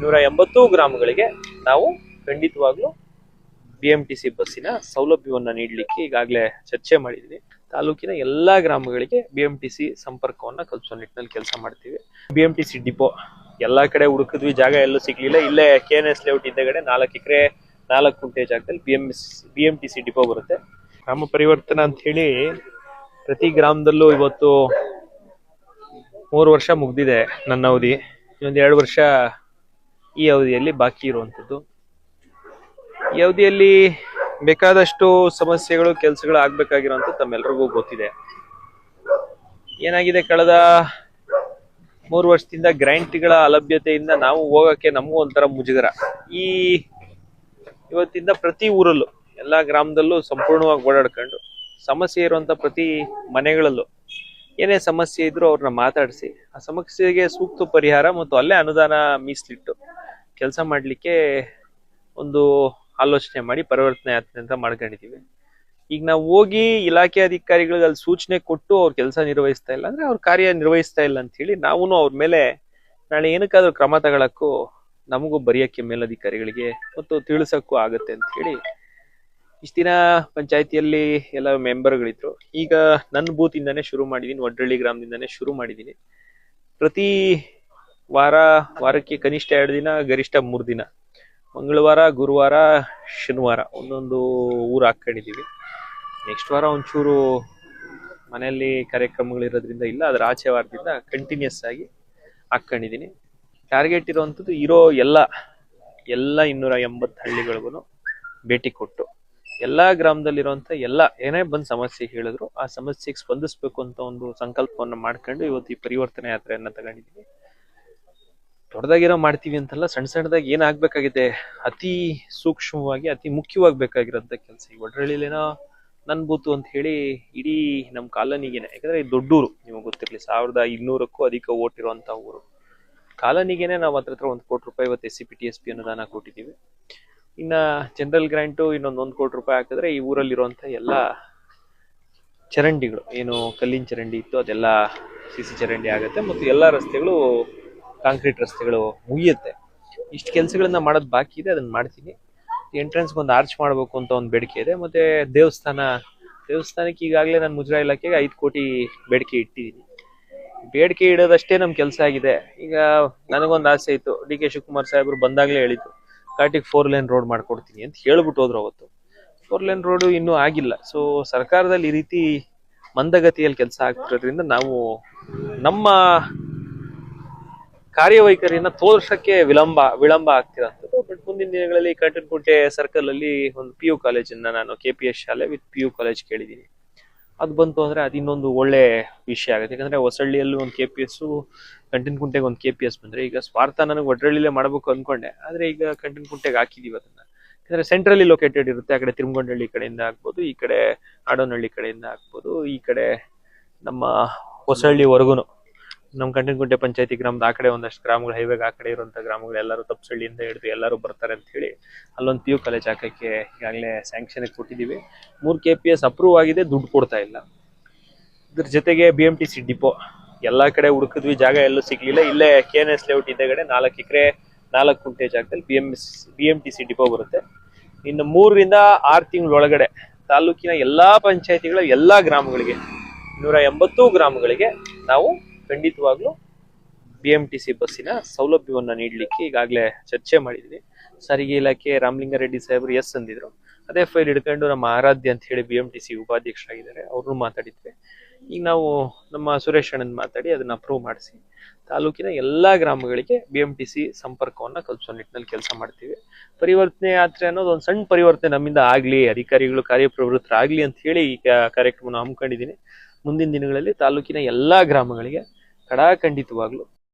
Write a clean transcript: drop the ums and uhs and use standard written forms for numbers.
180 ಗ್ರಾಮಗಳಿಗೆ ನಾವು ಖಂಡಿತವಾಗ್ಲೂ BMTC ಬಸ್ಸಿನ ಸೌಲಭ್ಯವನ್ನ ನೀಡಲಿಕ್ಕೆ ಈಗಾಗಲೇ ಚರ್ಚೆ ಮಾಡಿದ್ವಿ. ತಾಲೂಕಿನ ಎಲ್ಲಾ ಗ್ರಾಮಗಳಿಗೆ BMTC ಸಂಪರ್ಕವನ್ನ ಕಲ್ಪಿಸೋ ನಿಟ್ಟಿನಲ್ಲಿ ಕೆಲಸ ಮಾಡ್ತೀವಿ. BMTC ಡಿಪೋ ಎಲ್ಲಾ ಕಡೆ ಹುಡುಕಿದ್ವಿ, ಜಾಗ ಎಲ್ಲೂ ಸಿಗ್ಲಿಲ್ಲ. ಇಲ್ಲೇ KNS ಲೇಔಟ್ ಹಿಂದೆಗಡೆ 4 ಎಕರೆ 4 ಗುಂಟೆ ಜಾಗದಲ್ಲಿ BMTC ಡಿಪೋ ಬರುತ್ತೆ. ಗ್ರಾಮ ಪರಿವರ್ತನಾ ಅಂತ ಹೇಳಿ ಪ್ರತಿ ಗ್ರಾಮದಲ್ಲೂ ಇವತ್ತು 3 ವರ್ಷ ಮುಗ್ದಿದೆ ನನ್ನ ಅವಧಿ. ಇನ್ನೊಂದು 2 ವರ್ಷ ಈ ಅವಧಿಯಲ್ಲಿ ಬಾಕಿ ಇರುವಂತದ್ದು. ಈ ಅವಧಿಯಲ್ಲಿ ಬೇಕಾದಷ್ಟು ಸಮಸ್ಯೆಗಳು ಕೆಲಸಗಳು ಆಗ್ಬೇಕಾಗಿರೋಂಥ ತಮ್ಮೆಲ್ಲರಿಗೂ ಗೊತ್ತಿದೆ. ಏನಾಗಿದೆ, ಕಳೆದ 3 ವರ್ಷದಿಂದ ಗ್ರಾಂಟ್ಗಳ ಅಲಭ್ಯತೆಯಿಂದ ನಾವು ಹೋಗಕ್ಕೆ ನಮಗೂ ಒಂಥರ ಮುಜುಗರ. ಇವತ್ತಿಂದ ಪ್ರತಿ ಊರಲ್ಲೂ ಎಲ್ಲಾ ಗ್ರಾಮದಲ್ಲೂ ಸಂಪೂರ್ಣವಾಗಿ ಓಡಾಡ್ಕೊಂಡು ಸಮಸ್ಯೆ ಇರುವಂತ ಪ್ರತಿ ಮನೆಗಳಲ್ಲೂ ಏನೇ ಸಮಸ್ಯೆ ಇದ್ರೂ ಅವ್ರನ್ನ ಮಾತಾಡಿಸಿ ಆ ಸಮಸ್ಯೆಗೆ ಸೂಕ್ತ ಪರಿಹಾರ ಮತ್ತು ಅಲ್ಲೇ ಅನುದಾನ ಮೀಸಲಿಟ್ಟು ಕೆಲಸ ಮಾಡ್ಲಿಕ್ಕೆ ಒಂದು ಆಲೋಚನೆ ಮಾಡಿ ಪರಿವರ್ತನೆ ಯಾತ್ರೆ ಅಂತ ಮಾಡ್ಕೊಂಡಿದೀವಿ. ಈಗ ನಾವು ಹೋಗಿ ಇಲಾಖೆ ಅಧಿಕಾರಿಗಳಿಗೆ ಅಲ್ಲಿ ಸೂಚನೆ ಕೊಟ್ಟು ಅವ್ರ ಕೆಲಸ ನಿರ್ವಹಿಸ್ತಾ ಇಲ್ಲ ಅಂದ್ರೆ ಅವ್ರ ಕಾರ್ಯ ನಿರ್ವಹಿಸ್ತಾ ಇಲ್ಲ ಅಂತ ಹೇಳಿ ನಾವು ಅವ್ರ ಮೇಲೆ ನಾಳೆ ಏನಕ್ಕಾದ್ರೂ ಕ್ರಮ ತಗೊಳಕ್ಕೂ ನಮಗೂ ಬರೆಯಕ್ಕೆ ಮೇಲಧಿಕಾರಿಗಳಿಗೆ ಮತ್ತು ತಿಳಿಸಕ್ಕೂ ಆಗತ್ತೆ ಅಂತ ಹೇಳಿ ಇಷ್ಟ ದಿನ ಪಂಚಾಯತಿಯಲ್ಲಿ ಎಲ್ಲ ಮೆಂಬರ್ಗಳಿದ್ರು. ಈಗ ನನ್ನ ಬೂತ್ ಇಂದಾನೆ ಶುರು ಮಾಡಿದೀನಿ, ವಡ್ರಳ್ಳಿ ಗ್ರಾಮದಿಂದಾನೆ ಶುರು ಮಾಡಿದೀನಿ. ಪ್ರತಿ ವಾರಕ್ಕೆ ಕನಿಷ್ಠ 2 ದಿನ, ಗರಿಷ್ಠ 3 ದಿನ, ಮಂಗಳವಾರ, ಗುರುವಾರ, ಶನಿವಾರ ಒಂದೊಂದು ಊರು ಹಾಕೊಂಡಿದೀವಿ. ನೆಕ್ಸ್ಟ್ ವಾರ ಒಂಚೂರು ಮನೆಯಲ್ಲಿ ಕಾರ್ಯಕ್ರಮಗಳಿರೋದ್ರಿಂದ ಇಲ್ಲ, ಅದರ ಆಚೆ ವಾರದಿಂದ ಕಂಟಿನ್ಯೂಸ್ ಆಗಿ ಹಾಕೊಂಡಿದೀನಿ. ಟಾರ್ಗೆಟ್ ಇರುವಂತದ್ದು ಇರೋ ಎಲ್ಲ 280 ಹಳ್ಳಿಗಳಿಗೂ ಭೇಟಿ ಕೊಟ್ಟು ಎಲ್ಲಾ ಗ್ರಾಮದಲ್ಲಿರುವಂತ ಏನೇ ಬಂದ್ ಸಮಸ್ಯೆ ಹೇಳಿದ್ರು ಆ ಸಮಸ್ಯೆಗೆ ಸ್ಪಂದಿಸ್ಬೇಕು ಅಂತ ಒಂದು ಸಂಕಲ್ಪವನ್ನ ಮಾಡ್ಕೊಂಡು ಇವತ್ತು ಈ ಪರಿವರ್ತನೆ ಯಾತ್ರೆಯನ್ನ ತಗೊಂಡಿದೀವಿ. ದೊಡ್ಡದಾಗಿರೋ ಮಾಡ್ತೀವಿ ಅಂತಲ್ಲ, ಸಣ್ಣ ಸಣ್ಣದಾಗಿ ಏನಾಗ್ಬೇಕಾಗಿದೆ ಅತಿ ಸೂಕ್ಷ್ಮವಾಗಿ ಅತಿ ಮುಖ್ಯವಾಗಿ ಬೇಕಾಗಿರೋಂಥ ಕೆಲಸ. ಈ ಒಡ್ರಳ್ಳಿಲೇನೋ ನನ್ ಬೂತು ಅಂತ ಹೇಳಿ ಇಡೀ ನಮ್ ಕಾಲೋನಿಗೇನೆ, ಯಾಕಂದ್ರೆ ಇದು ದೊಡ್ಡೂರು, ನಿಮಗೆ ಗೊತ್ತಿರ್ಲಿ, 1200ಕ್ಕೂ ಅಧಿಕ ಓಟ್ ಇರುವಂತ ಊರು. ಕಾಲೋನಿಗೇನೆ ನಾವು ಹತ್ರ 1 ಕೋಟಿ ರೂಪಾಯಿ ಇವತ್ತು SCP TSP ಅನುದಾನ ಕೊಟ್ಟಿದ್ದೀವಿ. ಇನ್ನ ಜನರಲ್ ಗ್ರಾಂಟು ಇನ್ನೊಂದು 1 ಕೋಟಿ ರೂಪಾಯಿ ಹಾಕಿದ್ರೆ ಈ ಊರಲ್ಲಿರುವಂತ ಎಲ್ಲ ಚರಂಡಿಗಳು, ಏನು ಕಲ್ಲಿನ ಚರಂಡಿ ಇತ್ತು ಅದೆಲ್ಲ CC ಚರಂಡಿ ಆಗುತ್ತೆ ಮತ್ತು ಎಲ್ಲಾ ರಸ್ತೆಗಳು ಕಾಂಕ್ರೀಟ್ ರಸ್ತೆಗಳು ಮುಗಿಯುತ್ತೆ. ಇಷ್ಟು ಕೆಲಸಗಳನ್ನ ಮಾಡೋದು ಬಾಕಿ ಇದೆ, ಅದನ್ನ ಮಾಡ್ತೀನಿ. ಎಂಟ್ರೆನ್ಸ್ಗೆ ಒಂದು ಆರ್ಚ್ ಮಾಡಬೇಕು ಅಂತ ಒಂದು ಬೇಡಿಕೆ ಇದೆ. ಮತ್ತೆ ದೇವಸ್ಥಾನಕ್ಕೆ ಈಗಾಗಲೇ ನಾನು ಮುಜರಾಯಿ ಇಲಾಖೆಗೆ 5 ಕೋಟಿ ಬೇಡಿಕೆ ಇಟ್ಟಿದ್ದೀನಿ. ಬೇಡಿಕೆ ಇಡೋದಷ್ಟೇ ನಮ್ ಕೆಲಸ ಆಗಿದೆ. ಈಗ ನನಗೊಂದು ಆಸೆ ಇತ್ತು, DK ಶಿವಕುಮಾರ್ ಸಾಹೇಬರು ಬಂದಾಗ್ಲೇ ಹೇಳಿದ್ರು ಘಾಟಿಗೆ 4 ಲೇನ್ ರೋಡ್ ಮಾಡ್ಕೊಡ್ತೀನಿ ಅಂತ ಹೇಳ್ಬಿಟ್ಟು ಹೋದ್ರು. ಅವತ್ತು 4 ಲೇನ್ ರೋಡ್ ಇನ್ನೂ ಆಗಿಲ್ಲ. ಸೊ ಸರ್ಕಾರದಲ್ಲಿ ಈ ರೀತಿ ಮಂದಗತಿಯಲ್ಲಿ ಕೆಲಸ ಆಗ್ತಿರೋದ್ರಿಂದ ನಾವು ನಮ್ಮ ಕಾರ್ಯವೈಖರಿಯನ್ನ ತೋರ್ಸಕ್ಕೆ ವಿಳಂಬ ಆಗ್ತಿರೋಂಥದ್ದು. ಬಟ್ ಮುಂದಿನ ದಿನಗಳಲ್ಲಿ ಕಟ್ಟನಕುಂಟೆ ಸರ್ಕಲ್ ಅಲ್ಲಿ ಒಂದು PU ಕಾಲೇಜನ್ನ ನಾನು KPS ಶಾಲೆ ವಿತ್ PU ಕಾಲೇಜ್ ಕೇಳಿದೀನಿ. ಅದು ಬಂತು ಅಂದ್ರೆ ಅದು ಇನ್ನೊಂದು ಒಳ್ಳೆ ವಿಷಯ ಆಗುತ್ತೆ. ಯಾಕಂದ್ರೆ ಹೊಸಳ್ಳಿಯಲ್ಲಿ ಒಂದು KPS, ಕಂಟನಕುಂಟೆಗೆ ಒಂದು KPS ಬಂದ್ರೆ, ಈಗ ಸ್ವಾರ್ಥ ನನಗೆ ಒಡ್ರಳ್ಳಿಲೇ ಮಾಡ್ಬೇಕು ಅನ್ಕೊಂಡೆ, ಆದ್ರೆ ಈಗ ಕಂಟನಕುಂಟೆಗೆ ಹಾಕಿದೀವಿ ಅದನ್ನ. ಯಾಕಂದ್ರೆ ಸೆಂಟ್ರಲಿ ಲೊಕೇಟೆಡ್ ಇರುತ್ತೆ. ಆ ಕಡೆ ತಿರುಮಗೊಂಡಳ್ಳಿ ಕಡೆಯಿಂದ ಆಗ್ಬೋದು, ಈ ಕಡೆ ಆಡೋನಹಳ್ಳಿ ಕಡೆಯಿಂದ ಆಗ್ಬೋದು, ಈ ಕಡೆ ನಮ್ಮ ಹೊಸಳ್ಳಿವರೆಗೂ ನಮ್ಮ ಕಂಟನಕುಂಟೆ ಪಂಚಾಯತಿ ಗ್ರಾಮದ ಆ ಕಡೆ ಒಂದಷ್ಟು ಗ್ರಾಮಗಳು, ಹೈವೇಗೆ ಆ ಕಡೆ ಇರುವಂತ ಗ್ರಾಮಗಳು ಎಲ್ಲರೂ ತಪ್ಪಸಳ್ಳಿಯಿಂದ ಹಿಡಿದು ಎಲ್ಲರೂ ಬರ್ತಾರೆ ಅಂತ ಹೇಳಿ ಅಲ್ಲೊಂದು PU ಕಾಲೇಜ್ ಹಾಕಕ್ಕೆ ಈಗಾಗಲೇ ಸ್ಯಾಂಕ್ಷನ್ ಕೊಟ್ಟಿದ್ದೀವಿ. 3 KPS ಅಪ್ರೂವ್ ಆಗಿದೆ, ದುಡ್ಡು ಕೊಡ್ತಾ ಇಲ್ಲ. ಇದ್ರ ಜೊತೆಗೆ BMTC ಡಿಪೋ ಎಲ್ಲಾ ಕಡೆ ಹುಡುಕಿದ್ವಿ, ಜಾಗ ಎಲ್ಲೂ ಸಿಗ್ಲಿಲ್ಲ. ಇಲ್ಲೇ KNS ಲೇಔಟ್ ಹಿಂದೆಗಡೆ 4 ಎಕರೆ 4 ಗುಂಟೆ ಜಾಗದಲ್ಲಿ BMTC ಡಿಪೋ ಬರುತ್ತೆ. ಇನ್ನು 3 ರಿಂದ 6 ತಿಂಗಳೊಳಗಡೆ ತಾಲೂಕಿನ ಎಲ್ಲಾ ಪಂಚಾಯತಿಗಳ ಎಲ್ಲಾ ಗ್ರಾಮಗಳಿಗೆ 180 ಗ್ರಾಮಗಳಿಗೆ ನಾವು ಖಂಡಿತವಾಗ್ಲೂ BMTC ಬಸ್ಸಿನ ಸೌಲಭ್ಯವನ್ನ ನೀಡಲಿಕ್ಕೆ ಈಗಾಗಲೇ ಚರ್ಚೆ ಮಾಡಿದ್ವಿ. ಸಾರಿಗೆ ಇಲಾಖೆ ರಾಮಲಿಂಗಾರೆಡ್ಡಿ ಸಾಹೇಬರು ಎಸ್ ಅಂದಿದ್ರು. ಅದೇ ಫೈಲ್ ಹಿಡ್ಕೊಂಡು ನಮ್ಮ ಆರಾಧ್ಯ ಅಂತ ಹೇಳಿ BMTC ಉಪಾಧ್ಯಕ್ಷರಾಗಿದ್ದಾರೆ, ಅವ್ರನ್ನೂ ಮಾತಾಡಿದ್ವಿ. ಈಗ ನಾವು ನಮ್ಮ ಸುರೇಶ್ ಅಣ್ಣನ್ ಮಾತಾಡಿ ಅದನ್ನ ಅಪ್ರೂವ್ ಮಾಡಿಸಿ ತಾಲೂಕಿನ ಎಲ್ಲಾ ಗ್ರಾಮಗಳಿಗೆ BMTC ಸಂಪರ್ಕವನ್ನ ಕಲ್ಪಿಸೋ ನಿಟ್ಟಿನಲ್ಲಿ ಕೆಲಸ ಮಾಡ್ತೀವಿ. ಪರಿವರ್ತನೆ ಯಾತ್ರೆ ಅನ್ನೋದು ಒಂದು ಸಣ್ಣ ಪರಿವರ್ತನೆ ನಮ್ಮಿಂದ ಆಗ್ಲಿ, ಅಧಿಕಾರಿಗಳು ಕಾರ್ಯಪ್ರವೃತ್ತರಾಗ್ಲಿ ಅಂತ ಹೇಳಿ ಈ ಕಾರ್ಯಕ್ರಮನ ಹಮ್ಮಿಕೊಂಡಿದ್ದೀನಿ. ಮುಂದಿನ ದಿನಗಳಲ್ಲಿ ತಾಲೂಕಿನ ಎಲ್ಲಾ ಗ್ರಾಮಗಳಿಗೆ ಖಂಡಿತವಾಗ್ಲು